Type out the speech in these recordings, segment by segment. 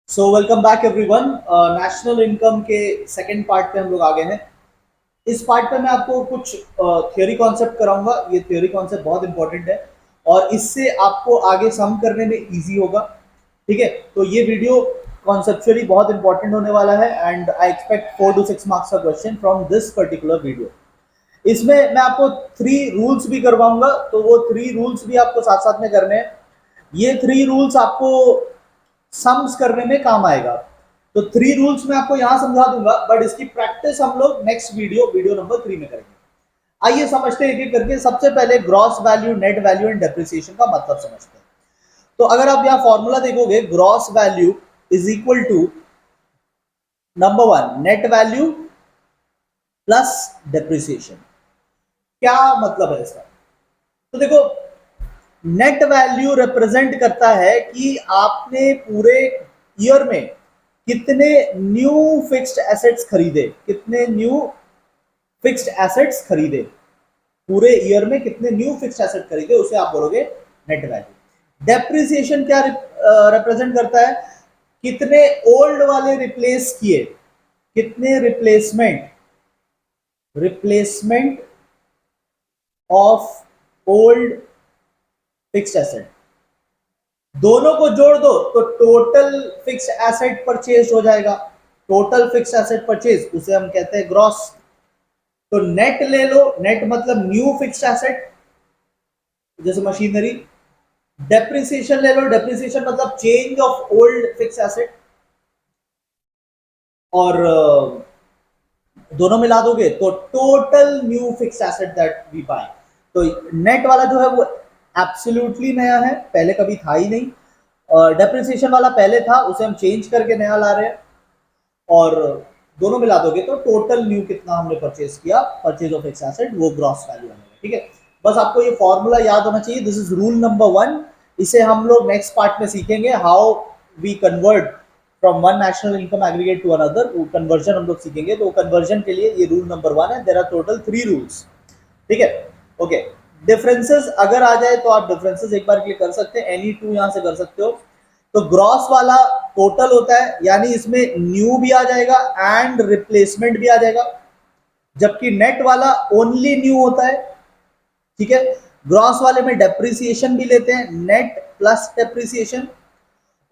So welcome back everyone. National income के second part पे हम लोग आगे हैं। इस पार्ट पे मैं आपको कुछ थियोरी कॉन्सेप्ट कराऊंगा। ये थियोरी कॉन्सेप्ट बहुत इंपॉर्टेंट है और इससे आपको आगे सम करने में इजी होगा। ठीक है, तो ये वीडियो कॉन्सेप्चुअली बहुत इंपॉर्टेंट होने वाला है and I expect 4 to 6 marks का question from this particular video. इसमें मैं आपको 3 रूल्स भी करवाऊंगा, तो वो 3 रूल्स भी आपको साथ साथ में करने हैं। ये 3 रूल्स आपको सम्स करने में काम आएगा। तो 3 रूल्स मैं आपको यहां समझा दूंगा, बट इसकी प्रैक्टिस हम लोग नेक्स्ट वीडियो नंबर 3 में करेंगे। आइए समझते हैं एक एक करके। सबसे पहले gross value, net value and depreciation का मतलब समझते हैं। तो अगर आप यहां फॉर्मूला देखोगे, gross value is equal to number 1 net value plus depreciation. क्या मतलब है इसका? तो देखो, नेट वैल्यू रिप्रेजेंट करता है कि आपने पूरे ईयर में कितने न्यू फिक्स्ड एसेट्स खरीदे, कितने न्यू फिक्स्ड एसेट्स खरीदे, पूरे ईयर में कितने न्यू फिक्स्ड एसेट खरीदे, उसे आप बोलोगे नेट वैल्यू। डेप्रिसिएशन क्या रिप्रेजेंट करता है? कितने ओल्ड वाले रिप्लेस किए, कितने replacement replacement of old fixed asset, दोनों को जोड़ दो तो टोटल फिक्स्ड एसेट परचेज हो जाएगा। टोटल फिक्स्ड एसेट परचेज उसे हम कहते हैं ग्रॉस। तो नेट ले लो, नेट मतलब न्यू फिक्स्ड एसेट जैसे मशीनरी। डेप्रिसिएशन ले लो, डेप्रिसिएशन मतलब change of old fixed asset. और दोनों मिला दोगे तो total new fixed asset that we buy. तो नेट वाला जो है वो एब्सोल्युटली नया है, पहले कभी था ही नहीं। डेप्रिसिएशन वाला पहले था, उसे हम चेंज करके नया ला रहे हैं। और दोनों मिला दोगे तो टोटल न्यू कितना हमने परचेज किया, परचेज ऑफ फिक्स्ड एसेट, वो ग्रॉस वैल्यू बनेगा। ठीक है, बस आपको ये फॉर्मूला याद होना चाहिए। This is rule number 1। इसे हम लोग नेक्स्ट पार्ट में सीखेंगे, how we convert from one national income aggregate to another. वो कन्वर्जन हम लोग सीखेंगे, तो कन्वर्जन के लिए ये रूल नंबर 1 है। There are total 3 rules. ठीक है, ओके। डिफरेंसेस अगर आ जाए तो आप डिफरेंसेस एक बार क्लिक कर सकते हैं, एनी टू यहां से कर सकते हो। तो ग्रॉस वाला टोटल होता है, यानी इसमें न्यू भी आ जाएगा एंड रिप्लेसमेंट भी आ जाएगा, जबकि नेट वाला ओनली न्यू होता है। ठीक है, ग्रॉस वाले में डेप्रिसिएशन भी लेते हैं, नेट प्लस डेप्रिसिएशन।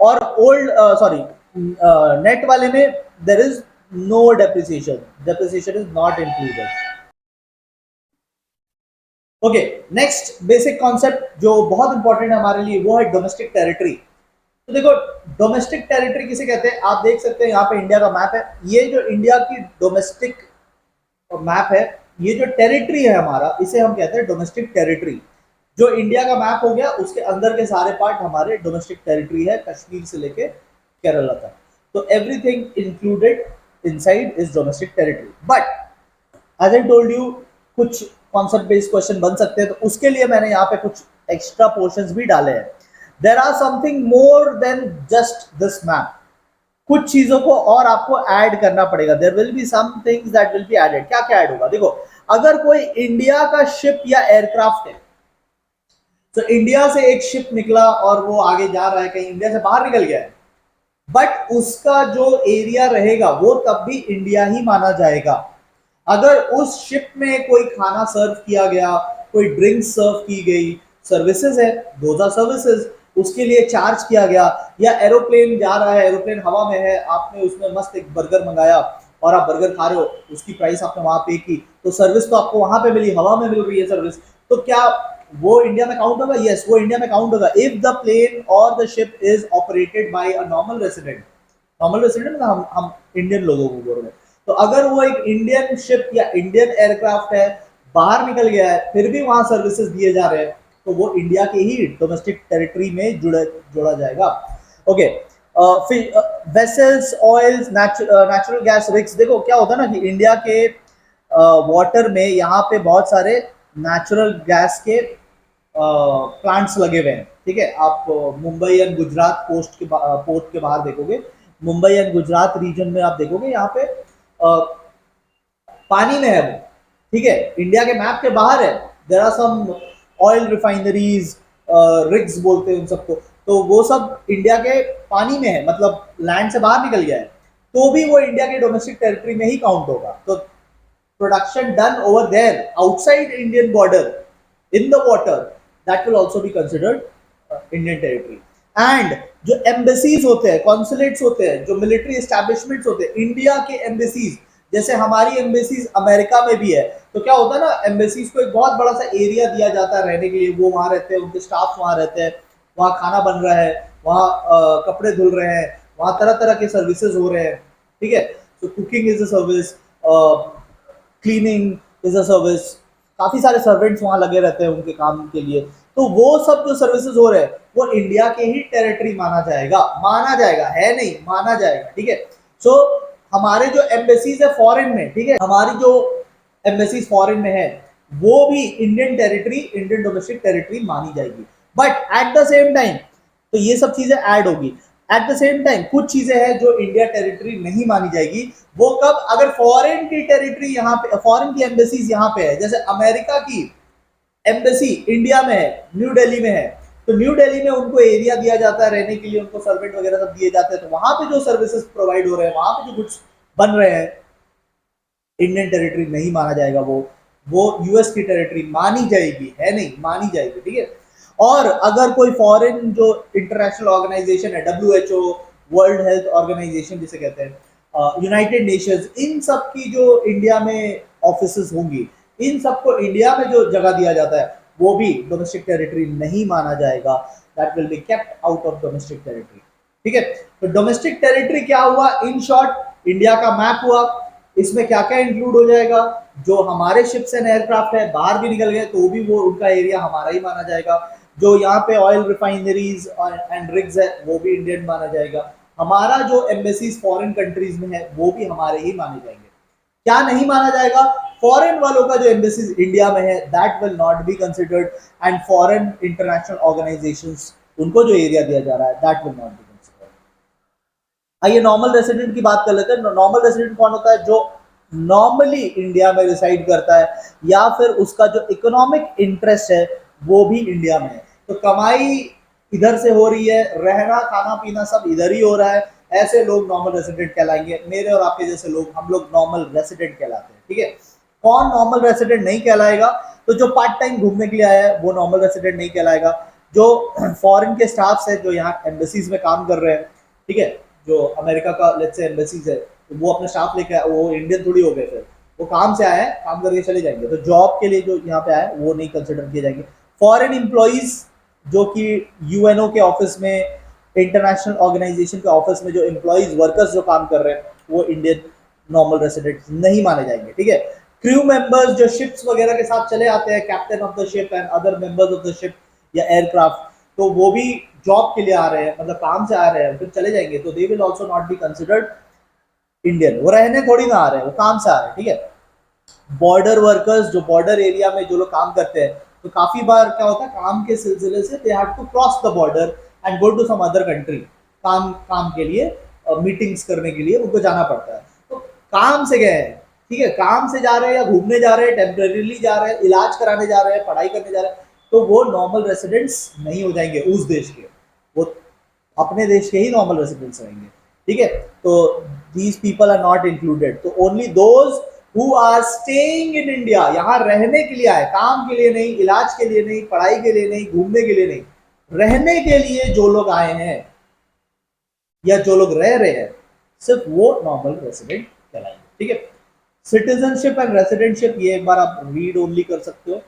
और ओल्ड सॉरी नेट वाले में there is no depreciation, depreciation is not included. Okay, next basic concept जो बहुत इंपॉर्टेंट है हमारे लिए, वो है डोमेस्टिक टेरिटरी। तो देखो, डोमेस्टिक टेरिटरी किसे कहते हैं? आप देख सकते हैं यहाँ पे इंडिया का मैप है। ये जो इंडिया की डोमेस्टिक मैप है, ये जो टेरिटरी है हमारा, इसे हम कहते हैं डोमेस्टिक टेरिटरी। जो इंडिया का मैप हो गया, उसके अंदर के सारे पार्ट हमारे डोमेस्टिक टेरिटरी है, कश्मीर से लेके केरला तक। तो everything included inside is domestic territory. But as I told you, कुछ कॉन्सेप्ट बेस्ड क्वेश्चन बन सकते हैं, तो उसके लिए मैंने यहाँ पे कुछ एक्स्ट्रा पोर्शंस भी डाले हैं। There are something more than just this map. कुछ चीजों को और आपको ऐड करना पड़ेगा। There will be some things that will be added. क्या क्या ऐड होगा? देखो, अगर कोई इंडिया का शिप या एयरक्राफ्ट है, तो इंडिया से एक शिप निकला और वो आगे जा रहा है, कहीं इंडिया से बाहर निकल गया है, बट उसका जो एरिया रहेगा वो तब भी इंडिया ही माना जाएगा। अगर उस शिप में कोई खाना सर्व किया गया, कोई ड्रिंक्स सर्व की गई, सर्विसेज है, दोज आर सर्विसेज, उसके लिए चार्ज किया गया, या एरोप्लेन जा रहा है, एरोप्लेन हवा में है, आपने उसमें मस्त एक बर्गर मंगाया और आप बर्गर खा रहे हो, उसकी प्राइस आपने वहां पे की, तो सर्विस तो आपको वहां पे मिली, हवा में मिल रही है सर्विस। तो क्या वो इंडिया में काउंट होगा? यस, वो इंडिया में काउंट होगा इफ द प्लेन और the ship is operated by a normal resident. Normal resident मतलब हम इंडियन लोगों को बोल रहे हैं। तो अगर वो एक इंडियन शिप या इंडियन एयरक्राफ्ट है, बाहर निकल गया है, फिर भी वहां सर्विसेज दिए जा रहे हैं, तो वो इंडिया के ही डोमेस्टिक टेरिटरी में जोड़ा जाएगा। Okay, vessels, oils, natural gas rigs. देखो क्या होता है ना कि इंडिया के वाटर में यहाँ पे बहुत सारे नेचुरल गैस के प्लांट्स लगे हुए हैं। ठीक है, आप मुंबई एंड गुजरात पोर्ट के बाहर देखोगे, मुंबई एंड गुजरात रीजन में आप देखोगे, यहाँ पे पानी में है वो। ठीक है, इंडिया के मैप के बाहर है। There are some oil refineries, rigs बोलते हैं उन सबको। तो वो सब इंडिया के पानी में है, मतलब लैंड से बाहर निकल गया है, तो भी वो इंडिया के डोमेस्टिक टेरिटरी में ही काउंट होगा। तो production done over there outside Indian border in the water, that will also be considered Indian territory. And जो एम्बेसीज होते हैं, कॉन्सुलेट्स होते हैं, जो मिलिट्री एस्टैब्लिशमेंट्स होते हैं, इंडिया के एम्बेसीज, जैसे हमारी एम्बेसीज अमेरिका में भी है, तो क्या होता है ना, एम्बेसीज को एक बहुत बड़ा सा एरिया दिया जाता है रहने के लिए, वो वहां रहते हैं, उनके स्टाफ वहां रहते हैं, वहां खाना बन रहा है, वहां कपड़े धुल रहे हैं, वहां तरह तरह के सर्विसेज हो रहे हैं, ठीक है। तो cooking is a service, cleaning is a service, काफी सारे सर्वेंट्स वहां लगे रहते हैं उनके काम के लिए। तो वो सब जो सर्विसेज हो रहे हैं वो इंडिया के ही टेरिटरी माना जाएगा, है नहीं, माना जाएगा, ठीक है। सो हमारे जो एम्बेसीज है फॉरेन में, ठीक है, हमारी जो एम्बेसीज फॉरेन में है वो भी Indian territory, Indian domestic territory मानी जाएगी। But at the same time, तो ये सब चीजें ऐड होगी, एट द सेम टाइम कुछ चीजें हैं जो इंडिया टेरिटरी नहीं मानी जाएगी। वो कब? अगर फॉरेन की टेरिटरी यहाँ पे, फॉरेन की एम्बेसीज यहाँ पे है, जैसे अमेरिका की एम्बेसी इंडिया में है, न्यू दिल्ली में है, तो न्यू दिल्ली में उनको एरिया दिया जाता है रहने के लिए, उनको सर्वेंट वगैरह सब दिए जाते हैं, तो वहां पे जो सर्विसेज प्रोवाइड हो रहे हैं, वहां पे जो गुड्स बन रहे हैं, इंडियन टेरिटरी नहीं माना जाएगा, वो यूएस की टेरिटरी मानी जाएगी, है नहीं, मानी जाएगी, ठीक है। और अगर कोई फॉरेन जो इंटरनेशनल ऑर्गेनाइजेशन है, डब्ल्यू वर्ल्ड हेल्थ ऑर्गेनाइजेशन जिसे कहते हैं, यूनाइटेड नेशंस, इन सब की जो इंडिया में ऑफिस होंगी, इन सबको इंडिया में जो जगह दिया जाता है वो भी डोमेस्टिक टेरिटरी नहीं माना जाएगा, that will be kept out of domestic territory, ठीक है। तो डोमेस्टिक टेरिटरी क्या हुआ? इन शॉर्ट इंडिया का मैप हुआ, इसमें क्या क्या इंक्लूड हो जाएगा, जो हमारे शिप्स एंड एयरक्राफ्ट है बाहर भी निकल गए तो भी वो उनका एरिया हमारा ही माना जाएगा, जो यहाँ पे ऑयल रिफाइनरीज एंड रिग्स है वो भी इंडियन माना जाएगा, हमारा जो एम्बेसीज फॉरेन कंट्रीज में है वो भी हमारे ही माने जाएंगे। क्या नहीं माना जाएगा? फॉरेन वालों का जो एम्बेसीज इंडिया में है that will not be considered, and foreign international organisations, उनको जो एरिया दिया जा रहा है that will not be considered. आइए नॉर्मल रेसिडेंट की बात कर लेते हैं। नॉर्मल रेसिडेंट कौन होता है? जो नॉर्मली इंडिया में रिसाइड करता है या फिर उसका जो इकोनॉमिक इंटरेस्ट है वो भी इंडिया में है, तो कमाई इधर से हो रही है, रहना खाना पीना सब इधर ही हो रहा है, ऐसे लोग नॉर्मल रेसिडेंट कहलाएंगे। मेरे और आपके जैसे लोग, हम लोग नॉर्मल रेसिडेंट कहलाते हैं, ठीक है। कौन नॉर्मल रेसिडेंट नहीं कहलाएगा? तो जो पार्ट टाइम घूमने के लिए आया है वो नॉर्मल रेसिडेंट नहीं कहलाएगा। जो फॉरेन के स्टाफ्स है जो यहाँ एम्बेसीज में काम कर रहे हैं, ठीक है, जो अमेरिका का लेट्स से एम्बेसीज है, तो वो अपने स्टाफ लेके वो इंडियन थोड़ी हो गए, फिर वो काम से आए हैं, काम करके चले जाएंगे, तो जॉब के लिए जो यहाँ पे आए वो नहीं कंसिडर किए जाएंगे। फॉरेन एम्प्लॉइज जो कि यूएनओ के ऑफिस में, इंटरनेशनल ऑर्गेनाइजेशन के ऑफिस में जो एम्प्लॉइज वर्कर्स जो काम कर रहे हैं वो इंडियन नॉर्मल रेसिडेंट नहीं माने जाएंगे, ठीक है। क्रू मेंबर्स जो शिप्स वगैरह के साथ चले आते हैं, captain of the ship and other members of the ship या एयरक्राफ्ट, तो वो भी जॉब के लिए आ रहे हैं, मतलब काम से आ रहे हैं, फिर चले जाएंगे, तो they will also not be considered Indian. वो रहने थोड़ी ना आ रहे हैं, वो काम से आ रहे हैं, ठीक है। बॉर्डर वर्कर्स जो बॉर्डर एरिया में जो लोग काम करते हैं, तो काफी बार क्या होता है, काम के सिलसिले से they have to cross the border and go to some other country, काम काम के लिए, मीटिंग्स करने के लिए उनको जाना पड़ता है, तो काम से गए हैं, ठीक है, काम से जा रहे हैं या घूमने जा रहे हैं, टेम्परेरीली जा रहे हैं, इलाज कराने जा रहे हैं, पढ़ाई करने जा रहे हैं, तो वो नॉर्मल रेसिडेंट्स नहीं हो जाएंगे उस देश के, वो अपने देश के ही नॉर्मल रेसिडेंट्स रहेंगे, ठीक है। तो these people are not included, तो only those who are staying in India, यहाँ रहने के लिए आए, काम के लिए नहीं, इलाज के लिए नहीं, पढ़ाई के लिए नहीं, घूमने के लिए नहीं, रहने के लिए जो लोग आए हैं या जो लोग रह रहे हैं, सिर्फ वो नॉर्मल रेसिडेंट कहलाएंगे, ठीक है। सिटीजनशिप एंड रेसिडेंटशिप ये एक बार आप रीड ओनली कर सकते हो,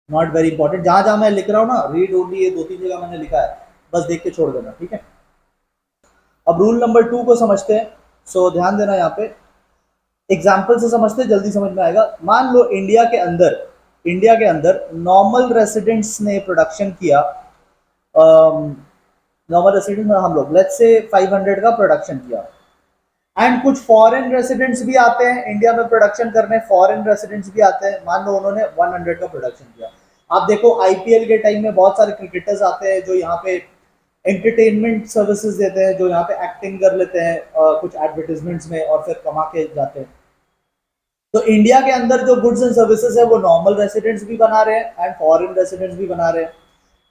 नॉट वेरी इंपॉर्टेंट, जहां जहां मैं लिख रहा हूं ना रीड ओनली, ये 2-3 जगह मैंने लिखा है, बस देख के छोड़ देना, ठीक है। अब रूल नंबर 2 को समझते हैं, सो ध्यान देना यहाँ पे, एग्जाम्पल से समझते हैं, जल्दी समझ में आएगा। मान लो इंडिया के अंदर नॉर्मल रेसिडेंट्स ने प्रोडक्शन किया, नॉर्मल रेसिडेंट हम लोग लेट्स से 500 का प्रोडक्शन किया, एंड कुछ फॉरेन रेसिडेंट्स भी आते हैं इंडिया में प्रोडक्शन करने, फॉरेन रेसिडेंट्स भी आते हैं, मान लो उन्होंने 100 का प्रोडक्शन किया। आप देखो आईपीएल के टाइम में बहुत सारे क्रिकेटर्स आते हैं जो यहाँ पे एंटरटेनमेंट सर्विसेज देते हैं, जो यहाँ पे एक्टिंग कर लेते हैं कुछ एडवर्टीजमेंट्स में और फिर कमा के जाते हैं। तो इंडिया के अंदर जो गुड्स एंड सर्विसेज है वो नॉर्मल रेसिडेंट्स भी बना रहे हैं एंड फॉरेन रेसिडेंट्स भी बना रहे हैं,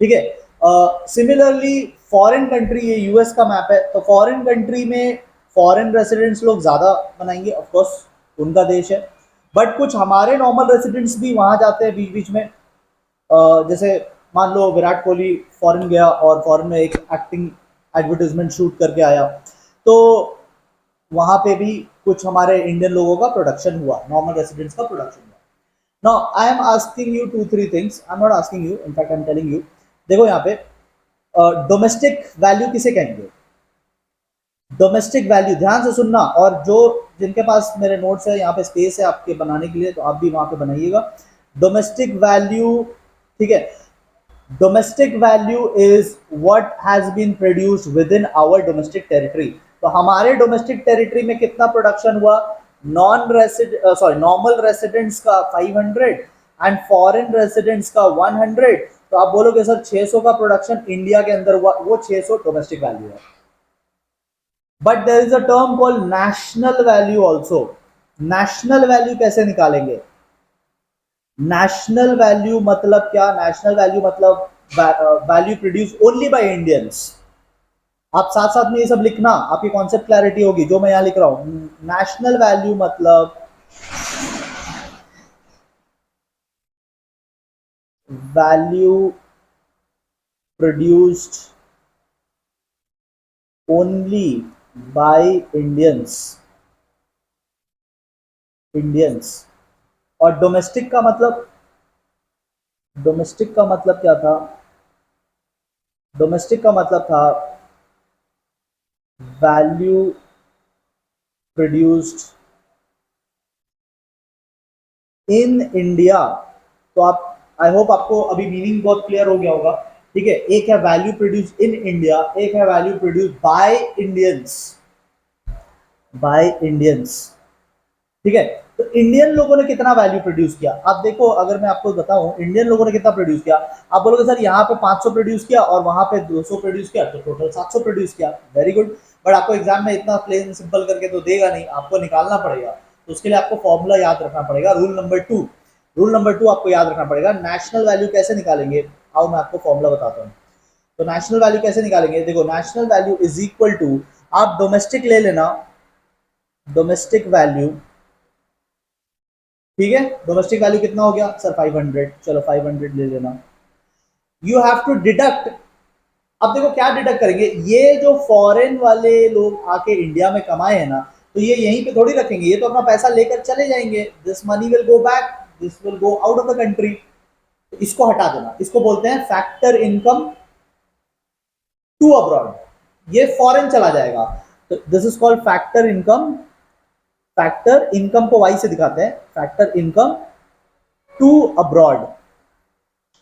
ठीक है। सिमिलरली फॉरेन कंट्री, ये यूएस का मैप है, तो फॉरेन कंट्री में फॉरेन रेसिडेंट्स लोग ज़्यादा बनाएंगे, ऑफ कोर्स उनका देश है, बट कुछ हमारे नॉर्मल रेसिडेंट्स भी वहाँ जाते हैं बीच बीच में। जैसे मान लो विराट कोहली फॉरेन गया और फॉरेन में एक एक्टिंग एडवर्टाइजमेंट शूट करके आया, तो वहाँ पे भी कुछ हमारे इंडियन लोगों का प्रोडक्शन हुआ, नॉर्मल रेसिडेंट्स का प्रोडक्शन हुआ। Now I am asking you two three things, I am not asking you, in fact I am telling you. देखो यहाँ पे डोमेस्टिक वैल्यू किसे कहेंगे? डोमेस्टिक वैल्यू, ध्यान से सुनना, और जो जिनके पास मेरे नोट्स है यहाँ पे स्पेस है आपके बनाने के लिए, तो आप भी वहां पे बनाइएगा। डोमेस्टिक वैल्यू, ठीक है, domestic value is what has been produced within our domestic territory. तो हमारे डोमेस्टिक टेरिटरी में कितना प्रोडक्शन हुआ? नॉर्मल रेसिडेंट्स का 500 एंड फॉरेन रेसिडेंट्स का 100। तो आप बोलोगे सर 600 का प्रोडक्शन इंडिया के अंदर हुआ, वो 600 डोमेस्टिक वैल्यू है। But there is a term called national value also. National value कैसे निकालेंगे? नेशनल वैल्यू मतलब क्या? नेशनल वैल्यू मतलब value produce only by Indians. आप साथ साथ में ये सब लिखना, आपकी कॉन्सेप्ट क्लैरिटी होगी जो मैं यहां लिख रहा हूं। नेशनल वैल्यू मतलब value produced only by Indians, Indians. और डोमेस्टिक का मतलब, डोमेस्टिक का मतलब क्या था? डोमेस्टिक का मतलब था वैल्यू प्रोड्यूस्ड इन इंडिया। तो आप, आई होप आपको अभी मीनिंग बहुत क्लियर हो गया होगा, ठीक है। एक है वैल्यू प्रोड्यूस इन इंडिया, एक है value produce by Indians, by Indians, ठीक है। तो इंडियन लोगों ने कितना वैल्यू प्रोड्यूस किया? आप देखो, अगर मैं आपको बताऊं इंडियन लोगों ने कितना प्रोड्यूस किया, आप बोलोगे सर यहाँ पे 500 प्रोड्यूस किया और वहां पे 200 प्रोड्यूस किया, तो टोटल 700 प्रोड्यूस किया। Very good. बट आपको एग्जाम में इतना प्लेन सिंपल करके तो देगा नहीं, आपको निकालना पड़ेगा। तो उसके लिए आपको फॉर्मूला याद रखना पड़ेगा, रूल नंबर 2। रूल नंबर 2 आपको याद रखना पड़ेगा। नेशनल वैल्यू कैसे निकालेंगे? आओ मैं आपको फॉर्मूला बताता हूँ। तो नेशनल वैल्यू कैसे निकालेंगे? देखो, national value is equal to, आप डोमेस्टिक ले लेना, डोमेस्टिक वैल्यू, ठीक है। डोमेस्टिक वैल्यू कितना हो गया सर? 500, चलो 500 ले लेना। यू हैव टू डिडक्ट, अब देखो क्या डिडक्ट करेंगे, ये जो फॉरेन वाले लोग आके इंडिया में कमाए हैं ना, तो ये यहीं पे थोड़ी रखेंगे, ये तो अपना पैसा लेकर चले जाएंगे। This money will go back, this will go out of the country. तो इसको हटा देना, इसको बोलते हैं फैक्टर इनकम टू अब्रॉड, ये फॉरेन चला जाएगा। तो this is called factor income. Factor income को वाई से दिखाते हैं, factor income to abroad,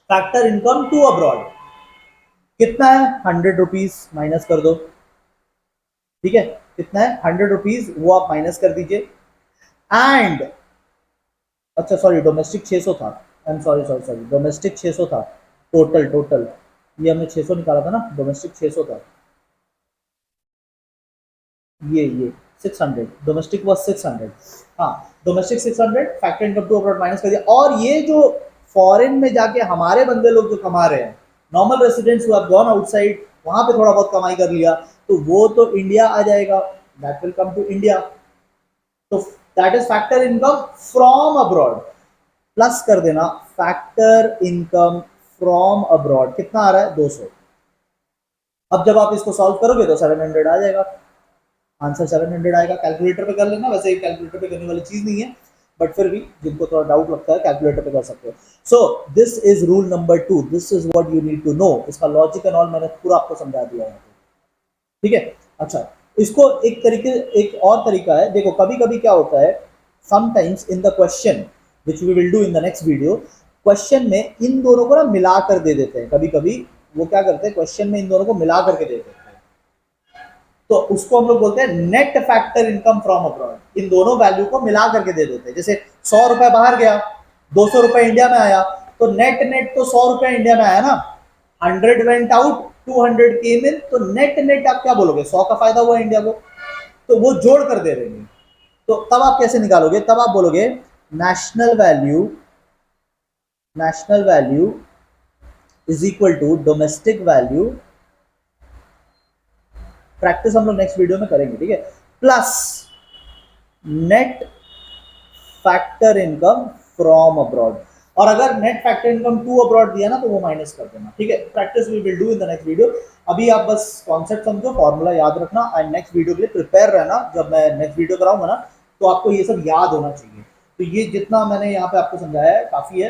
factor income to abroad कितना है? 100 रुपीज, माइनस कर दो, ठीक है। कितना है? 100 रुपीज, वो आप माइनस कर दीजिए। एंड, अच्छा सॉरी, डोमेस्टिक 600 था, I am sorry sorry sorry, domestic 600 था टोटल, टोटल ये हमने 600 निकाला था ना, डोमेस्टिक 600 था, ये 600, डोमेस्टिक वाज 600। हाँ, domestic 600, factor income to abroad minus कर दिया। और ये जो फॉरेन में जाके हमारे बंदे लोग जो कमा रहे हैं, normal residents who have gone outside, वहां पे थोड़ा बहुत कमाई कर लिया, तो वो तो इंडिया आ जाएगा, that will come to India. तो that is factor income from abroad, plus कर देना फैक्टर इनकम फ्रॉम अब्रॉड, कितना आ रहा है? 200। अब जब आप इसको सॉल्व करोगे तो 700 आ जाएगा, आंसर 700 आएगा। कैलकुलेटर पे कर लेना, वैसे कैलकुलेटर पे करने वाली चीज नहीं है, बट फिर भी जिनको थोड़ा डाउट लगता है कैलकुलेटर पे कर सकते हो। So this is rule number 2, this is what you need to know. इसका लॉजिक एंड ऑल मैंने पूरा आपको समझा दिया है, ठीक है। अच्छा, इसको एक तरीके, एक और तरीका है, देखो कभी कभी क्या होता है, sometimes in the question which we will do in the next video, question में इन दोनों को ना मिला कर दे देते हैं। कभी कभी वो क्या करते हैं, क्वेश्चन में इन दोनों को मिला करके दे देते हैं, तो उसको हम लोग बोलते हैं net factor income from abroad. इन दोनों वैल्यू को मिला करके दे देते हैं। जैसे 100 रुपए बाहर गया, 200 रुपए इंडिया में आया, तो नेट नेट तो 100 रुपए इंडिया में आया ना, 100 वेंट आउट, 200 केम इन, तो नेट नेट आप क्या बोलोगे? 100 का फायदा हुआ इंडिया को, तो वो जोड़ कर दे देंगे। तो तब आप कैसे निकालोगे? तब आप बोलोगे national value, national value is equal to domestic value, practice हम लोग नेक्स्ट वीडियो में करेंगे, ठीक है, plus net factor income from abroad. और अगर net factor income to abroad दिया ना तो वो माइनस कर देना, ठीक है। Practice we will do in the next video. अभी आप बस कॉन्सेप्ट समझो, फॉर्मूला याद रखना एंड नेक्स्ट वीडियो के लिए प्रिपेयर रहना। जब मैं नेक्स्ट वीडियो कराऊंगा ना तो आपको ये सब याद होना चाहिए। तो ये जितना मैंने यहाँ पे आपको समझाया है काफी है।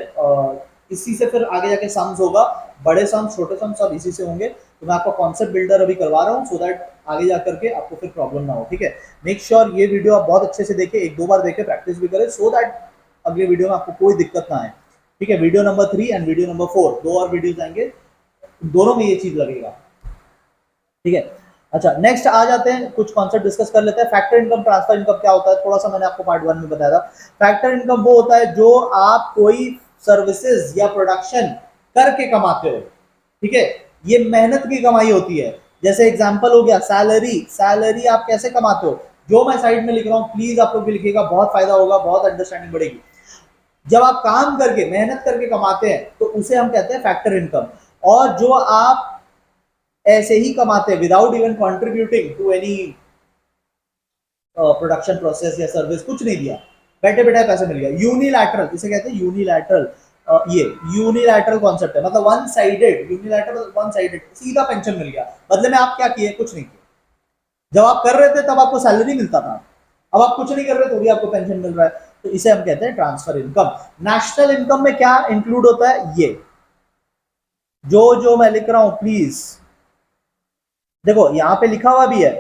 इसी से फिर आगे जाके सम्स होगा, बड़े सम्स छोटे सम्स सब इसी से होंगे। तो मैं आपको कॉन्सेप्ट बिल्डर अभी करवा रहा हूँ सो दैट आगे जाकर के आपको फिर प्रॉब्लम ना हो, ठीक है। मेक श्योर ये वीडियो आप बहुत अच्छे से देखें, एक दो बार देखें, प्रैक्टिस भी करें सो दैट अगले वीडियो में आपको कोई दिक्कत ना आए, ठीक है। Video number 3 and video number 4 दो और वीडियोस आएंगे, दोनों में ये चीज लगेगा, ठीक है। अच्छा, नेक्स्ट आ जाते हैं, कुछ कॉन्सेप्ट डिस्कस कर लेते हैं। फैक्टर इनकम, ट्रांसफर इनकम क्या होता है, थोड़ा सा मैंने आपको पार्ट 1 में बताया था। फैक्टर इनकम वो होता है जो आप कोई सर्विसेज या प्रोडक्शन करके कमाते हो, ठीक है। ये मेहनत की कमाई होती है। जैसे एग्जांपल हो गया सैलरी, सैलरी आप कैसे कमाते हो, जो मैं साइड में लिख रहा हूँ प्लीज आप लोग भी लिखिएगा, बहुत फायदा होगा, बहुत अंडरस्टैंडिंग बढ़ेगी। जब आप काम करके मेहनत करके कमाते हैं तो उसे हम कहते हैं फैक्टर इनकम। और जो आप ऐसे ही कमाते हैं without even contributing to any production process या सर्विस, कुछ नहीं दिया, बैठे बैठे पैसे मिल गया, यूनिलैटरल इसे कहते हैं, यूनिलैटरल। ये यूनिलैटरल कॉन्सेप्ट है, मतलब one sided, unilateral one sided, सीधा पेंशन मिल गया, बदले में आप क्या किए, कुछ नहीं किए। जब आप कर रहे थे तब आपको सैलरी मिलता था, अब आप कुछ नहीं कर रहे तो भी आपको पेंशन मिल रहा है, तो इसे हम कहते हैं ट्रांसफर इनकम। नेशनल इनकम में क्या इंक्लूड होता है, ये जो जो मैं लिख रहा हूं प्लीज देखो, यहां पे लिखा हुआ भी है,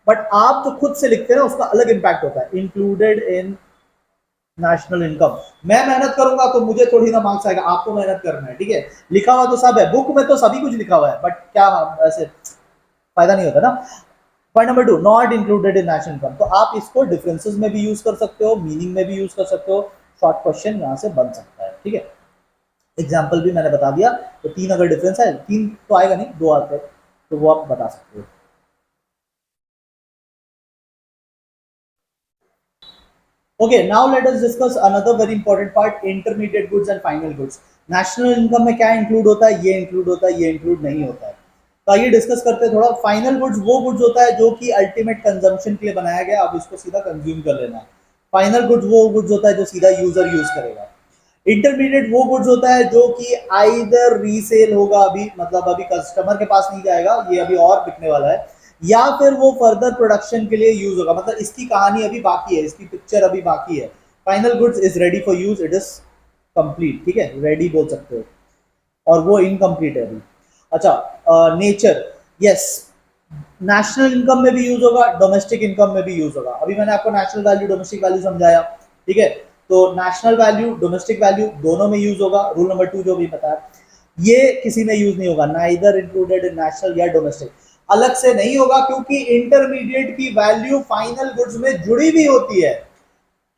बट आप जो खुद से लिखते हैं ना उसका अलग इंपैक्ट होता है। इंक्लूडेड इन नेशनल इनकम, मैं मेहनत करूंगा तो मुझे थोड़ी ना मार्क्स आएगा, आपको मेहनत करना है, ठीक है। लिखा हुआ तो सब है, बुक में तो सभी कुछ लिखा हुआ है, बट क्या ऐसे फायदा नहीं होता ना। Point number 2, not included in national income, तो आप इसको डिफरेंसेस में भी यूज कर सकते हो, मीनिंग में भी यूज कर सकते हो, शॉर्ट क्वेश्चन यहां से बन सकता है, ठीक है। एग्जाम्पल भी मैंने बता दिया, तो 3 अगर डिफरेंस है, 3 तो आएगा नहीं, 2 आते हैं, तो वो आप बता सकते हो। Okay, now let us discuss another very important part, intermediate goods and final goods. National income में क्या इंक्लूड होता है, ये इंक्लूड होता है, ये इंक्लूड नहीं होता है। तो आइए डिस्कस करते हैं थोड़ा। फाइनल गुड्स वो गुड्स होता है जो कि अल्टीमेट कंजम्पशन के लिए बनाया गया, अब इसको सीधा कंज्यूम कर लेना है। फाइनल गुड्स वो गुड्स होता है जो सीधा यूजर यूज करेगा। इंटरमीडिएट वो गुड्स होता है जो कि आइदर रीसेल होगा, अभी मतलब अभी कस्टमर के पास नहीं जाएगा, ये अभी और बिकने वाला है, या फिर वो फर्दर प्रोडक्शन के लिए यूज होगा, मतलब इसकी कहानी अभी बाकी है, इसकी पिक्चर अभी बाकी है। Final goods is ready for use, it is complete, ठीक है, रेडी बोल सकते हो, और वो इनकम्प्लीट है अभी। अच्छा, नेचर, यस, नेशनल इनकम में भी यूज होगा, डोमेस्टिक इनकम में भी यूज होगा। अभी मैंने आपको नेशनल वैल्यू डोमेस्टिक वैल्यू समझाया, ठीक है। तो नेशनल वैल्यू डोमेस्टिक वैल्यू दोनों में यूज होगा, रूल नंबर 2 जो भी बताया, ये किसी में यूज नहीं होगा, नाइदर इंक्लूडेड इन नेशनल या डोमेस्टिक, अलग से नहीं होगा, क्योंकि इंटरमीडिएट की वैल्यू फाइनल गुड्स में जुड़ी भी होती है।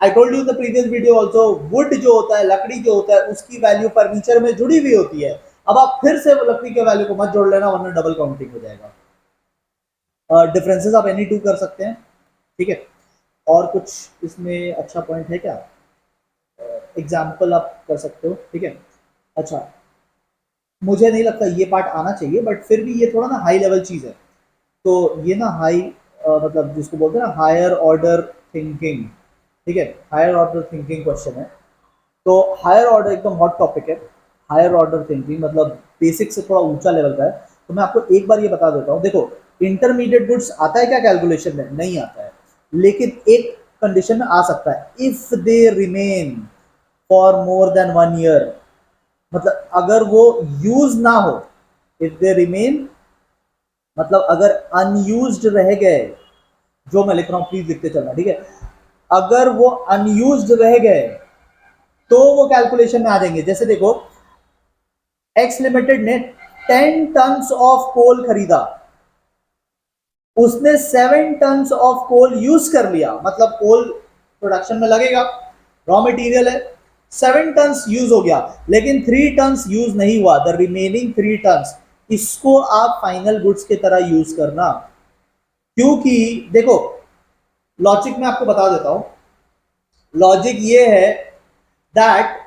आई told you in the previous video also, would जो होता है, लकड़ी जो होता है, उसकी वैल्यू फर्नीचर में जुड़ी हुई होती है। अब आप फिर से लकड़ी के वैल्यू को मत जोड़ लेना, वरना डबल काउंटिंग हो जाएगा। डिफरेंसेस आप एनी टू कर सकते हैं, ठीक है। और कुछ इसमें अच्छा पॉइंट है क्या, एग्जाम्पल आप कर सकते हो, ठीक है। अच्छा, मुझे नहीं लगता ये पार्ट आना चाहिए, बट फिर भी ये थोड़ा ना हाई लेवल चीज है, तो ये ना हाई मतलब जिसको बोलते हैं ना हायर ऑर्डर थिंकिंग, ठीक है, हायर ऑर्डर थिंकिंग क्वेश्चन है। तो हायर ऑर्डर एकदम हॉट टॉपिक है, हायर ऑर्डर थिंकिंग मतलब बेसिक से थोड़ा ऊंचा लेवल का है। तो मैं आपको एक बार ये बता देता हूँ, देखो इंटरमीडिएट गुड्स आता है क्या कैलकुलेशन में, नहीं आता है, लेकिन एक कंडीशन में आ सकता है, if they remain for more than 1 year, मतलब अगर वो यूज ना हो, इफ दे रिमेन मतलब अगर अनयूज्ड रह गए, जो मैं लिख रहा हूं प्लीज लिखते चलना, ठीक है। अगर वो अनयूज्ड रह गए तो वो कैलकुलेशन में आ जाएंगे। जैसे देखो, एक्स लिमिटेड ने 10 टन्स ऑफ कोल खरीदा, उसने 7 टन्स ऑफ कोल यूज कर लिया, मतलब कोल प्रोडक्शन में लगेगा, रॉ मटेरियल है, 7 टन्स यूज हो गया, लेकिन 3 टन्स यूज नहीं हुआ, द रिमेनिंग 3 टन्स, इसको आप फाइनल गुड्स की तरह यूज करना। क्योंकि देखो, लॉजिक में आपको बता देता हूं, लॉजिक ये है दैट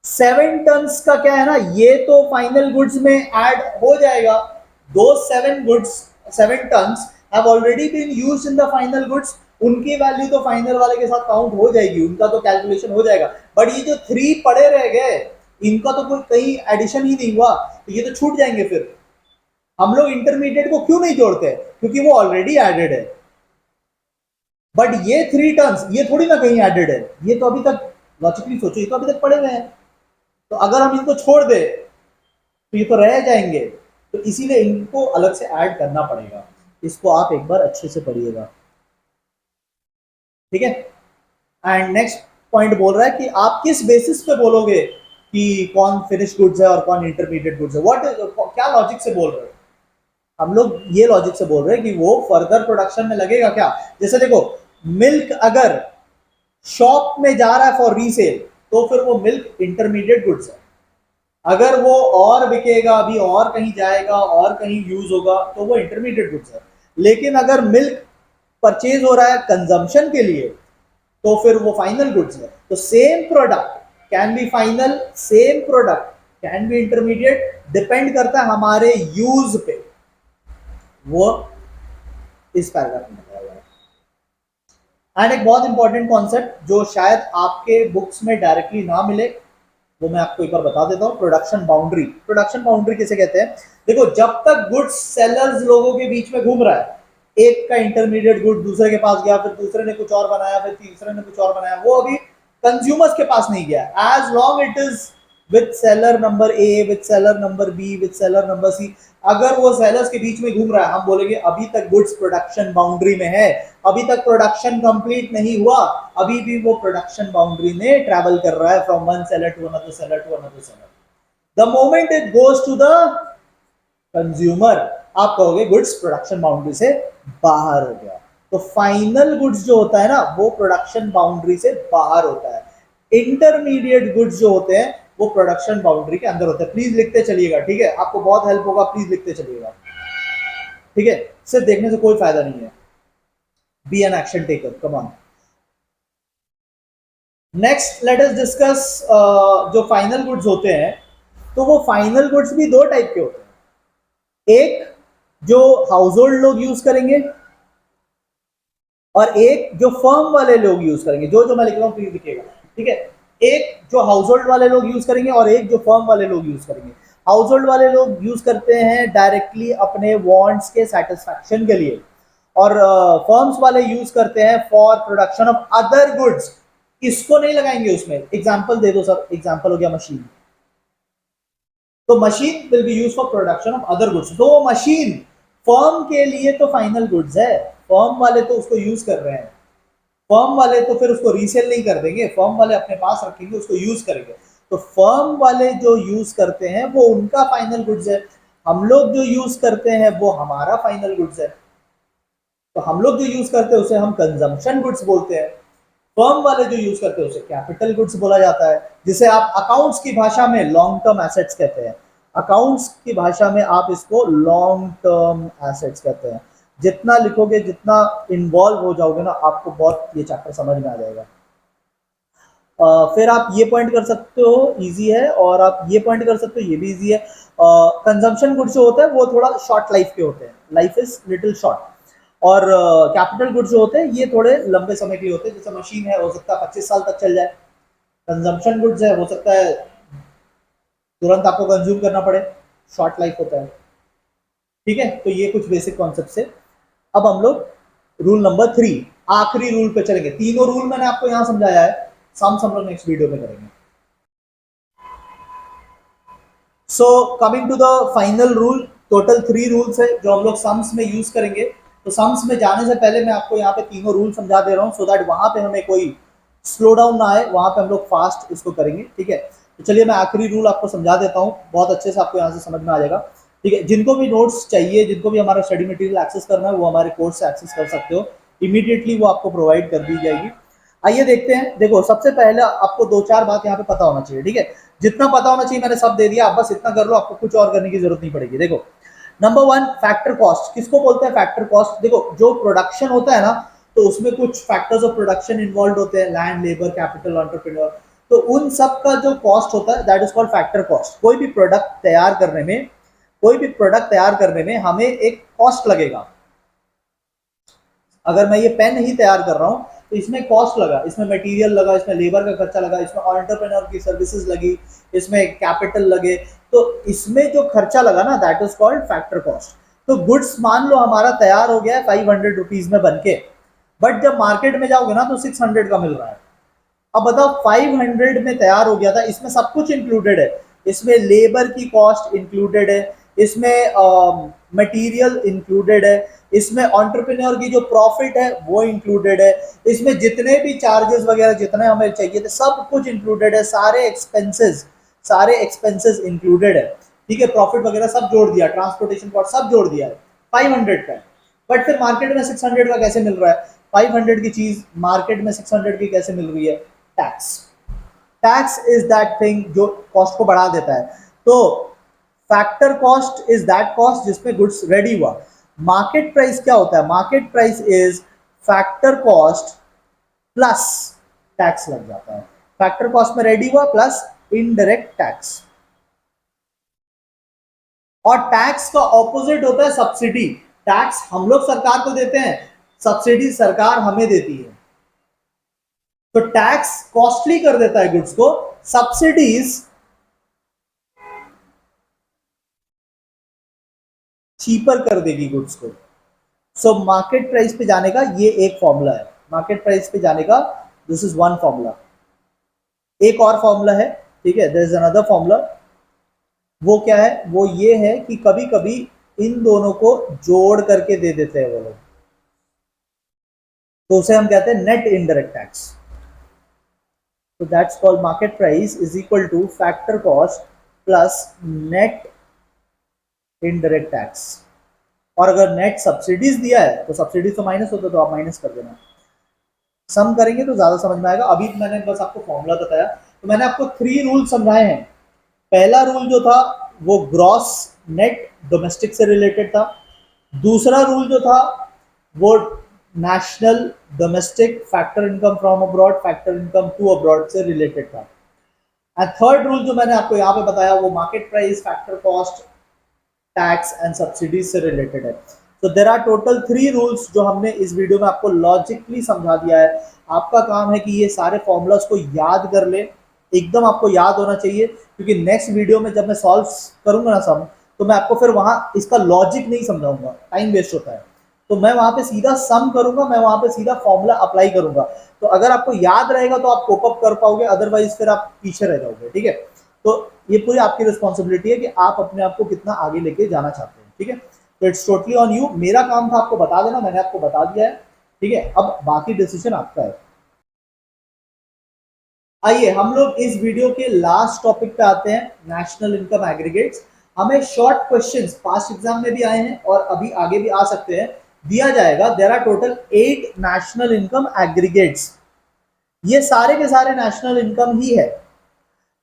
7 टन्स का क्या है ना, ये तो फाइनल गुड्स में ऐड हो जाएगा। दो 7 tons have already been used in the final goods, उनकी वैल्यू तो फाइनल वाले के साथ काउंट हो जाएगी, उनका तो कैलकुलेशन हो जाएगा। बट ये जो 3 पड़े रह गए, इनका तो कोई कहीं एडिशन ही नहीं हुआ, तो ये तो छूट जाएंगे। फिर हम लोग इंटरमीडिएट को क्यों नहीं जोड़ते, क्योंकि वो ऑलरेडी एडेड है। बट ये 3 टर्म्स ये थोड़ी ना कहीं एडेड है, ये तो अभी तक लॉजिकली सोचो, ये तो अभी तक पड़े हुए हैं। तो अगर हम इनको छोड़ दे तो ये तो रह जाएंगे, तो इसीलिए इनको अलग से ऐड करना पड़ेगा। इसको आप एक बार अच्छे से पढ़िएगा, ठीक है। एंड नेक्स्ट पॉइंट बोल रहा है कि आप किस बेसिस पे बोलोगे कि कौन फिनिश गुड्स है और कौन इंटरमीडिएट गुड्स है, क्या लॉजिक से बोल रहे हो। हम लोग ये लॉजिक से बोल रहे हैं कि वो फर्दर प्रोडक्शन में लगेगा क्या। जैसे देखो, मिल्क अगर शॉप में जा रहा है फॉर रीसेल, तो फिर वो मिल्क इंटरमीडिएट गुड्स है। अगर वो और बिकेगा, अभी और कहीं जाएगा और कहीं यूज होगा, तो वो इंटरमीडिएट गुड्स है। लेकिन अगर मिल्क परचेज हो रहा है कंजम्पशन के लिए, तो फिर वो फाइनल गुड्स है। तो same product can be final, same product can be intermediate, depend करता है हमारे यूज पे। वो इस पैराग्राफ में बताया हुआ है। एंड एक बहुत इंपॉर्टेंट कॉन्सेप्ट जो शायद आपके बुक्स में डायरेक्टली ना मिले, वो मैं आपको एक बार बता देता हूँ। Production boundary. प्रोडक्शन बाउंड्री किसे कहते हैं? देखो, जब तक गुड्स सेलर्स लोगों के बीच में घूम रहा है, एक का इंटरमीडिएट गुड दूसरे के पास गया, फिर दूसरे ने कुछ और बनाया, फिर तीसरे ने कुछ और बनाया, वो अभी कंज्यूमर्स के पास नहीं गया। As long it is with seller number A, with seller number B, with seller number C, अगर वो सेलर्स के बीच में घूम रहा है, हम बोलेंगे अभी तक गुड्स प्रोडक्शन बाउंड्री में है, अभी तक प्रोडक्शन कंप्लीट नहीं हुआ, अभी भी वो प्रोडक्शन बाउंड्री में ट्रैवल कर रहा है from one seller to another seller to another seller. The moment it goes to the consumer, आप कहोगे गुड्स प्रोडक्शन बाउंड्री से बाहर हो गया। तो फाइनल गुड्स जो होता है ना, वो प्रोडक्शन बाउंड्री से बाहर होता है। इंटरमीडिएट गुड्स जो होते हैं वो प्रोडक्शन बाउंड्री के अंदर होते हैं। प्लीज लिखते चलिएगा, ठीक है, आपको बहुत हेल्प होगा, प्लीज लिखते चलिएगा, ठीक है। सिर्फ देखने से कोई फायदा नहीं है। Be an action taker, come on. Next let us discuss जो फाइनल गुड्स होते हैं, तो वो फाइनल गुड्स भी दो टाइप के होते हैं। एक जो हाउस होल्ड लोग यूज करेंगे, और एक जो फर्म वाले लोग यूज करेंगे। जो मैं लिख रहा हूं प्लीज लिखिएगा, ठीक है। एक जो हाउस होल्ड वाले लोग यूज करेंगे और एक जो फर्म वाले लोग यूज करेंगे। हाउस होल्ड वाले लोग यूज करते हैं डायरेक्टली अपने वांट्स के सेटिस्फैक्शन के लिए, और फर्म्स वाले यूज करते हैं for production of other goods. इसको नहीं लगाएंगे उसमें। एग्जांपल दे दो सर। एग्जांपल हो गया मशीन, तो machine will be use for production of other goods. तो वो मशीन फर्म के लिए तो फाइनल गुड्स है, फर्म वाले तो उसको यूज कर रहे हैं। फर्म वाले तो फिर उसको रीसेल नहीं कर देंगे, फर्म वाले अपने पास रखेंगे, उसको यूज करेंगे। तो फर्म वाले जो यूज करते हैं वो उनका फाइनल गुड्स है, हम लोग जो यूज करते हैं वो हमारा फाइनल गुड्स है। तो हम लोग जो यूज करते हैं उसे हम कंजम्पशन गुड्स बोलते हैं, फर्म वाले जो यूज करते हैं उसे कैपिटल गुड्स बोला जाता है, जिसे आप अकाउंट्स की भाषा में लॉन्ग टर्म एसेट्स कहते हैं। अकाउंट्स की भाषा में आप इसको लॉन्ग टर्म एसेट्स कहते हैं। जितना लिखोगे, जितना इन्वॉल्व हो जाओगे ना, आपको बहुत ये चैप्टर समझ में आ जाएगा। फिर आप ये पॉइंट कर सकते हो, इजी है, और आप ये पॉइंट कर सकते हो, ये भी इजी है। कंजम्पशन गुड्स जो होता है वो थोड़ा शॉर्ट लाइफ के होते हैं, लाइफ इज लिटिल शॉर्ट। और कैपिटल गुड्स जो होते हैं ये थोड़े लंबे समय के लिए होते हैं। जैसे मशीन है, हो सकता है 25 साल तक चल जाए। कंजम्पशन गुड्स है, हो सकता है तुरंत आपको कंज्यूम करना पड़े, शॉर्ट लाइफ होता है, ठीक है। तो ये कुछ बेसिक कॉन्सेप्ट है। अब हम लोग रूल नंबर 3, आखिरी रूल पे चलेंगे। तीनों रूल मैंने आपको यहां समझाया है, सम हम लोग नेक्स्ट वीडियो में करेंगे। So coming to the final rule, total 3 rules है जो हम लोग सम्स में यूज करेंगे। तो सम्स में जाने से पहले मैं आपको यहाँ पे तीनों रूल समझा दे रहा हूँ, सो दैट वहां पे हमें कोई स्लो डाउन ना आए, वहां पे हम लोग फास्ट इसको करेंगे, ठीक है। तो चलिए मैं आखिरी रूल आपको समझा देता हूँ, बहुत अच्छे से आपको यहाँ से समझ में आ जाएगा, ठीक है। जिनको भी नोट्स चाहिए, जिनको भी हमारा स्टडी मटेरियल एक्सेस करना है, वो हमारे कोर्स से एक्सेस कर सकते हो, इमीडिएटली वो आपको प्रोवाइड कर दी जाएगी। आइए देखते हैं। देखो, सबसे पहले आपको 2-4 बात यहाँ पे पता होना चाहिए, ठीक है। जितना पता होना चाहिए मैंने सब दे दिया, आप बस इतना कर लो, आपको कुछ और करने की जरूरत नहीं पड़ेगी। देखो, नंबर 1, फैक्टर कॉस्ट। किसको बोलते हैं फैक्टर कॉस्ट? देखो, जो प्रोडक्शन होता है ना, तो उसमें कुछ फैक्टर्स ऑफ प्रोडक्शन इन्वॉल्व होते हैं, लैंड, लेबर, कैपिटल, एंटरप्रेन्योर। तो उन सब का जो कॉस्ट होता है that is called factor cost. कोई भी प्रोडक्ट तैयार करने में, कोई भी प्रोडक्ट तैयार करने में हमें एक कॉस्ट लगेगा। अगर मैं ये पेन ही तैयार कर रहा हूं तो इसमें कॉस्ट लगा, इसमें मटेरियल लगा, इसमें लेबर का खर्चा लगा, इसमें एंटरप्रेन्योर की सर्विसेज लगी, इसमें कैपिटल लगे, तो इसमें जो खर्चा लगा ना that is called factor cost. तो गुड्स मान लो हमारा तैयार हो गया है 500 रुपीज में बनके, बट जब मार्केट में जाओगे ना तो 600 का मिल रहा है। अब बताओ 500 में तैयार हो गया था, इसमें सब कुछ इंक्लूडेड है, इसमें लेबर की कॉस्ट इंक्लूडेड है, इसमें मटेरियल इंक्लूडेड है, इसमें एंटरप्रेन्योर की जो प्रॉफिट है वो इंक्लूडेड है, इसमें जितने भी चार्जेस वगैरह जितने हमें चाहिए थे सब कुछ इंक्लूडेड है, सारे एक्सपेंसेस इंक्लूडेड है, ठीक है, प्रॉफिट वगैरह सब जोड़ दिया, ट्रांसपोर्टेशन कॉस्ट सब जोड़ दिया है 500 का। बट फिर मार्केट में 600 का कैसे मिल रहा है? 500 की चीज मार्केट में 600 की कैसे मिल रही है? Tax. Tax is that thing जो कॉस्ट को बढ़ा देता है। तो factor cost is that cost जिसमें गुड्स रेडी हुआ। मार्केट प्राइस क्या होता है? Market price is factor cost plus tax लग जाता है। फैक्टर कॉस्ट में रेडी हुआ प्लस इनडायरेक्ट टैक्स। और टैक्स का ऑपोजिट होता है सब्सिडी। टैक्स हम लोग सरकार को देते हैं, सब्सिडी सरकार हमें देती है। तो टैक्स कॉस्टली कर देता है गुड्स को, सब्सिडीज चीपर कर देगी गुड्स को। सो मार्केट प्राइस पे जाने का ये एक फॉर्मूला है। मार्केट प्राइस पे जाने का दिस इज वन फॉर्मूला। एक और फॉर्मूला है, ठीक है, देयर इज अनदर फॉर्मूला। वो क्या है? वो ये है कि कभी कभी इन दोनों को जोड़ करके दे देते हैं वो लोग, तो उसे हम कहते हैं नेट इनडायरेक्ट टैक्स। तो that's called market price is equal two factor cost plus net indirect tax. और अगर नेट सब्सिडीज दिया है तो सब्सिडीज तो माइनस होता है, तो आप माइनस कर देना। सम करेंगे तो ज्यादा समझ में आएगा। अभी मैंने बस आपको फॉर्मूला बताया, तो मैंने आपको 3 रूल समझाए हैं। पहला रूल जो था वो ग्रॉस नेट डोमेस्टिक से रिलेटेड था। दूसरा रूल जो था वो national domestic factor income from abroad, factor income to abroad से रिलेटेड था। एंड थर्ड रूल जो मैंने आपको यहाँ पे बताया वो market price, factor cost, tax and subsidies से रिलेटेड है। तो देर आर टोटल 3 रूल्स जो हमने इस वीडियो में आपको लॉजिकली समझा दिया है। आपका काम है कि ये सारे फॉर्मूलाज को याद कर ले, एकदम आपको याद होना चाहिए, क्योंकि नेक्स्ट वीडियो में जब मैं सॉल्व करूंगा ना सम, तो मैं आपको फिर वहां इसका लॉजिक नहीं समझाऊंगा, टाइम वेस्ट होता है। तो मैं वहां पे सीधा सम करूंगा, मैं वहां पे सीधा फॉर्मूला अप्लाई करूंगा। तो अगर आपको याद रहेगा तो आप कोप अप कर पाओगे, अदरवाइज फिर आप पीछे रह जाओगे, ठीक है। तो ये पूरी आपकी रिस्पॉन्सिबिलिटी है कि आप अपने आप को कितना आगे लेके जाना चाहते हैं, ठीक है। तो इट्स टोटली ऑन यू। मेरा काम था आपको बता देना, मैंने आपको बता दिया है, ठीक है। अब बाकी डिसीजन आपका है। आइए हम लोग इस वीडियो के लास्ट टॉपिक पे आते हैं, नेशनल इनकम एग्रीगेट्स। हमें शॉर्ट क्वेश्चंस पास्ट एग्जाम में भी आए हैं और अभी आगे भी आ सकते हैं, दिया जाएगा। There are total 8 national income aggregates. ये सारे के सारे नेशनल इनकम ही है,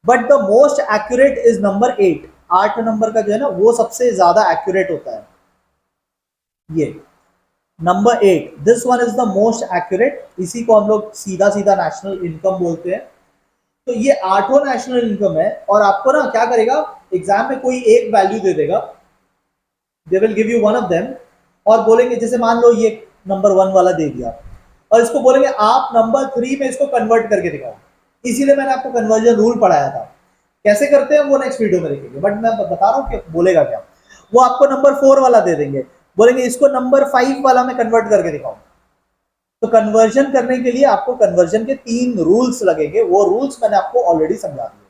but the most accurate is number 8। 8 number का जो है ना वो सबसे ज्यादा एक्यूरेट होता है। ये number 8, this one is the most accurate. इसी को हम लोग सीधा सीधा नेशनल इनकम बोलते हैं। तो ये 8वां नेशनल इनकम है, और आपको ना क्या करेगा, एग्जाम में कोई एक वैल्यू दे देगा, they will give you one of them, और बोलेंगे जैसे मान लो ये नंबर 1 वाला दे दिया, और इसको बोलेंगे आप नंबर 3 में इसको कन्वर्ट करके दिखाओ। इसीलिए मैंने आपको कन्वर्जन रूल पढ़ाया था। कैसे करते हैं वो नेक्स्ट वीडियो में देखेंगे, बट मैं बता रहा हूँ कि बोलेगा क्या। वो आपको नंबर 4 वाला दे देंगे, बोलेंगे इसको नंबर 5 वाला में कन्वर्ट करके दिखाओ। तो कन्वर्जन करने के लिए आपको कन्वर्जन के 3 रूल्स लगेंगे, वो रूल्स मैंने आपको ऑलरेडी समझा दिए।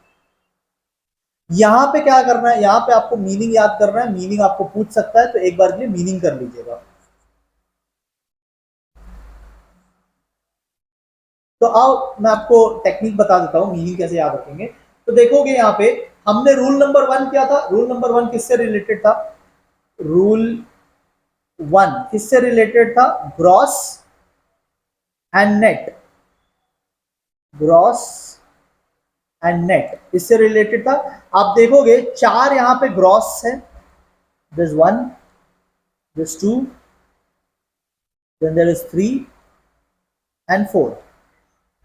यहां पे क्या करना है, यहां पे आपको मीनिंग याद करना है। मीनिंग आपको पूछ सकता है, तो एक बार के लिए मीनिंग कर लीजिएगा। तो आओ मैं आपको टेक्निक बता देता हूं, मीनिंग कैसे याद रखेंगे। तो देखोगे यहां पे हमने रूल नंबर 1 क्या था, रूल नंबर 1 किससे रिलेटेड था? रूल 1 किससे रिलेटेड था? Gross and net. Gross and net इससे रिलेटेड था। आप देखोगे 4 यहां पे ग्रॉस है, this 1, this 2, then there is 3 and 4,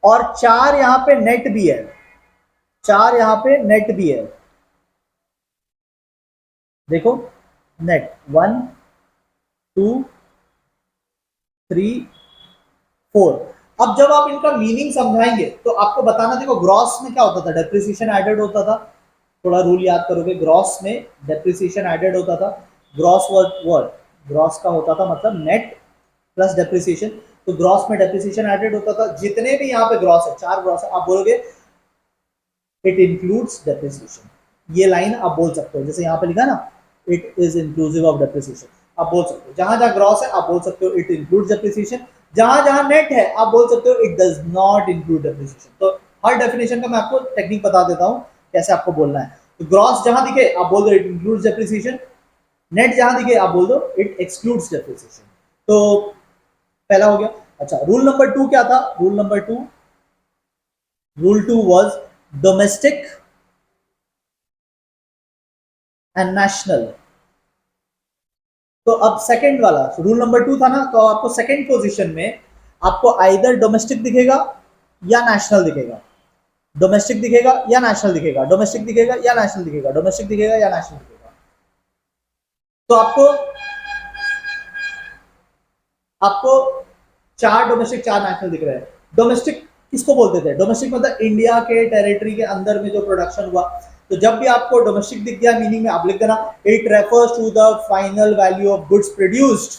और 4 यहां पे नेट भी है, 4 यहाँ पे नेट भी है, देखो नेट 1 2 3 4। अब जब आप इनका मीनिंग समझाएंगे तो आपको बताना, देखो ग्रॉस में क्या होता था, डेप्रिसिएशन एडेड होता था, थोड़ा रूल याद करोगे, ग्रॉस में डेप्रिसिएशन एडेड होता था। ग्रॉस वर्ड ग्रॉस का होता था मतलब नेट प्लस डेप्रिसिएशन, तो ग्रॉस में डेप्रिसिएशन एडेड होता था। जितने भी यहाँ पे ग्रॉस है, 4 ग्रॉस है, आप बोलोगे इट इंक्लूड्स डेप्रिसिएशन, ये लाइन आप बोल सकते हो, जैसे यहाँ पे लिखा ना it is inclusive of depreciation, आप बोल सकते हो। जहां जहां ग्रॉस है आप बोल सकते हो इट इंक्लूड्स डेप्रिसिएशन, जहां जहां नेट है आप बोल सकते हो it does not include depreciation. तो हर डेफिनेशन का मैं आपको टेक्निक बता देता हूँ कैसे आपको बोलना है। तो ग्रॉस जहां दिखे आप बोल दो इट इंक्लूड्स डेप्रिसिएशन, नेट जहां दिखे आप बोल दो इट एक्सक्लूड्स डेप्रिसिएशन। तो पहला हो गया। अच्छा, रूल नंबर 2 क्या था? Rule 2 was domestic and national. तो अब सेकंड वाला रूल नंबर 2 था ना, तो आपको सेकंड पोजीशन में आपको आइदर डोमेस्टिक दिखेगा या नेशनल दिखेगा, डोमेस्टिक दिखेगा या नेशनल दिखेगा, डोमेस्टिक दिखेगा या नेशनल दिखेगा, डोमेस्टिक दिखेगा या नेशनल दिखेगा। तो आपको आपको 4 डोमेस्टिक 4 नेशनल दिख रहे हैं। डोमेस्टिक किसको बोलते थे? डोमेस्टिक मतलब इंडिया के टेरिटरी के अंदर में जो प्रोडक्शन हुआ। तो जब भी आपको डोमेस्टिक दिख गया मीनिंग में आप लिख देना it refers to the final value of goods produced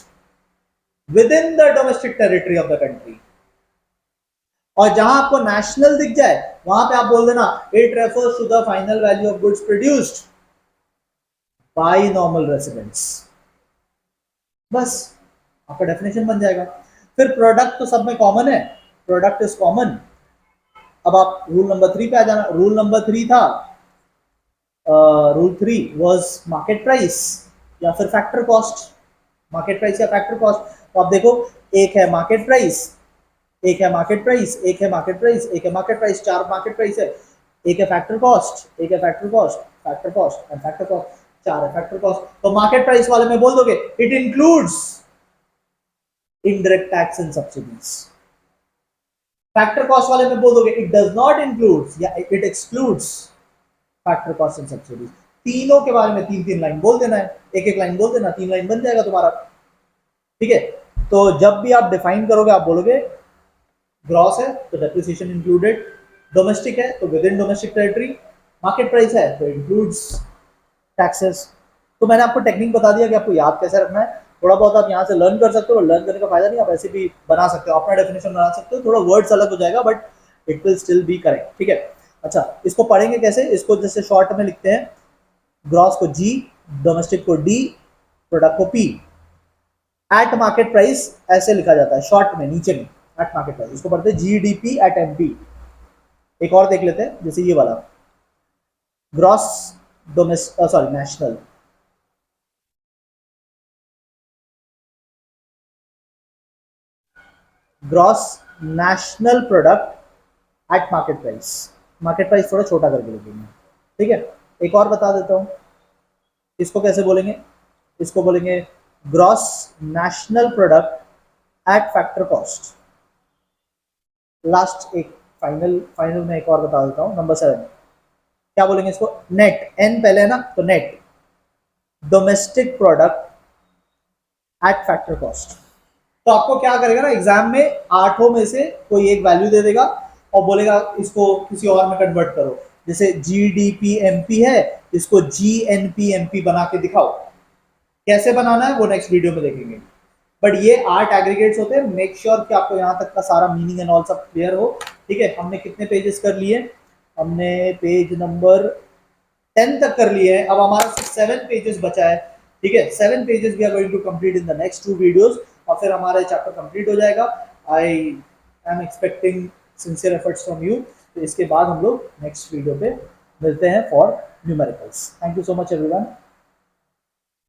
within the domestic territory of the country. और जहां आपको नेशनल दिख जाए वहां पे आप बोल देना it refers to the final value of goods produced by normal residents. बस आपका डेफिनेशन बन जाएगा। फिर प्रोडक्ट तो सब में कॉमन है, प्रोडक्ट इज कॉमन। अब आप रूल नंबर 3 पे आ जाना। रूल नंबर 3 था, रूल 3 वाज मार्केट प्राइस या फिर फैक्टर कॉस्ट। मार्केट प्राइस या फैक्टर कॉस्ट। तो आप देखो एक है मार्केट प्राइस, एक है मार्केट प्राइस, एक है मार्केट प्राइस, एक है मार्केट प्राइस, 4 मार्केट प्राइस है। एक है फैक्टर कॉस्ट, एक है factor cost, factor cost and factor cost, 4 है फैक्टर कॉस्ट। तो मार्केट प्राइस वाले में बोल दोगे it includes indirect tax and subsidies. Factor cost वाले में बोल दोगे इट डज नॉट इंक्लूड्स या it excludes factor cost and subsidies. तीनों के बारे में 3-3 लाइन बोल देना है, एक एक लाइन बोल देना, 3 लाइन बन जाएगा तुम्हारा। ठीक है, तो जब भी आप डिफाइन करोगे आप बोलोगे ग्रॉस है तो डेप्रिसिएशन इंक्लूडेड, डोमेस्टिक है तो with in domestic territory, market price है तो इंक्लूड्स टैक्सेस। तो मैंने आपको टेक्निक बता दिया कि आपको याद कैसे रखना है। थोड़ा बहुत आप यहाँ से लर्न कर सकते हो, लर्न करने का फायदा नहीं, आप ऐसे भी बना सकते हो, अपना डेफिनेशन बना सकते हो, थोड़ा वर्ड्स अलग हो जाएगा but it will still be correct. ठीक है, अच्छा इसको पढ़ेंगे कैसे? इसको जैसे शॉर्ट में लिखते हैं, ग्रॉस को जी, डोमेस्टिक को डी, प्रोडक्ट को पी, एट मार्केट प्राइस ऐसे लिखा जाता है शॉर्ट में नीचे में, एट मार्केट प्राइस। इसको पढ़ते हैं जीडीपी एट एमपी। एक और देख लेते हैं, जैसे ये वाला gross domestic sorry national, gross national product at market price. Market price थोड़ा छोटा करके लिखेंगे। ठीक है, एक और बता देता हूं, इसको कैसे बोलेंगे? इसको बोलेंगे gross national product at factor cost. Last एक फाइनल फाइनल में एक और बता देता हूं, नंबर 7 क्या बोलेंगे इसको? नेट, एन पहले है ना तो net domestic product at factor cost. तो आपको क्या करेगा ना, एग्जाम में 8 में से कोई एक वैल्यू दे देगा और बोलेगा इसको किसी और में कन्वर्ट करो। जैसे जीडीपी एमपी है, इसको जीएनपी एमपी बना के दिखाओ। कैसे बनाना है वो नेक्स्ट वीडियो में देखेंगे। बट ये 8 एग्रीगेट्स होते हैं। मेक श्योर कि आपको यहाँ तक का सारा मीनिंग एंड ऑल सब क्लियर हो। ठीक है, हमने कितने पेजेस कर लिए? हमने पेज नंबर 10 तक कर लिए हैं। अब हमारा 7 पेजेस बचा है। ठीक है, 7 pages we are going to complete in the next 2 videos और फिर हमारा चैप्टर कंप्लीट हो जाएगा। I am expecting sincere efforts from you. तो इसके बाद हम लोग नेक्स्ट वीडियो पे मिलते हैं for numericals. Thank you so much everyone.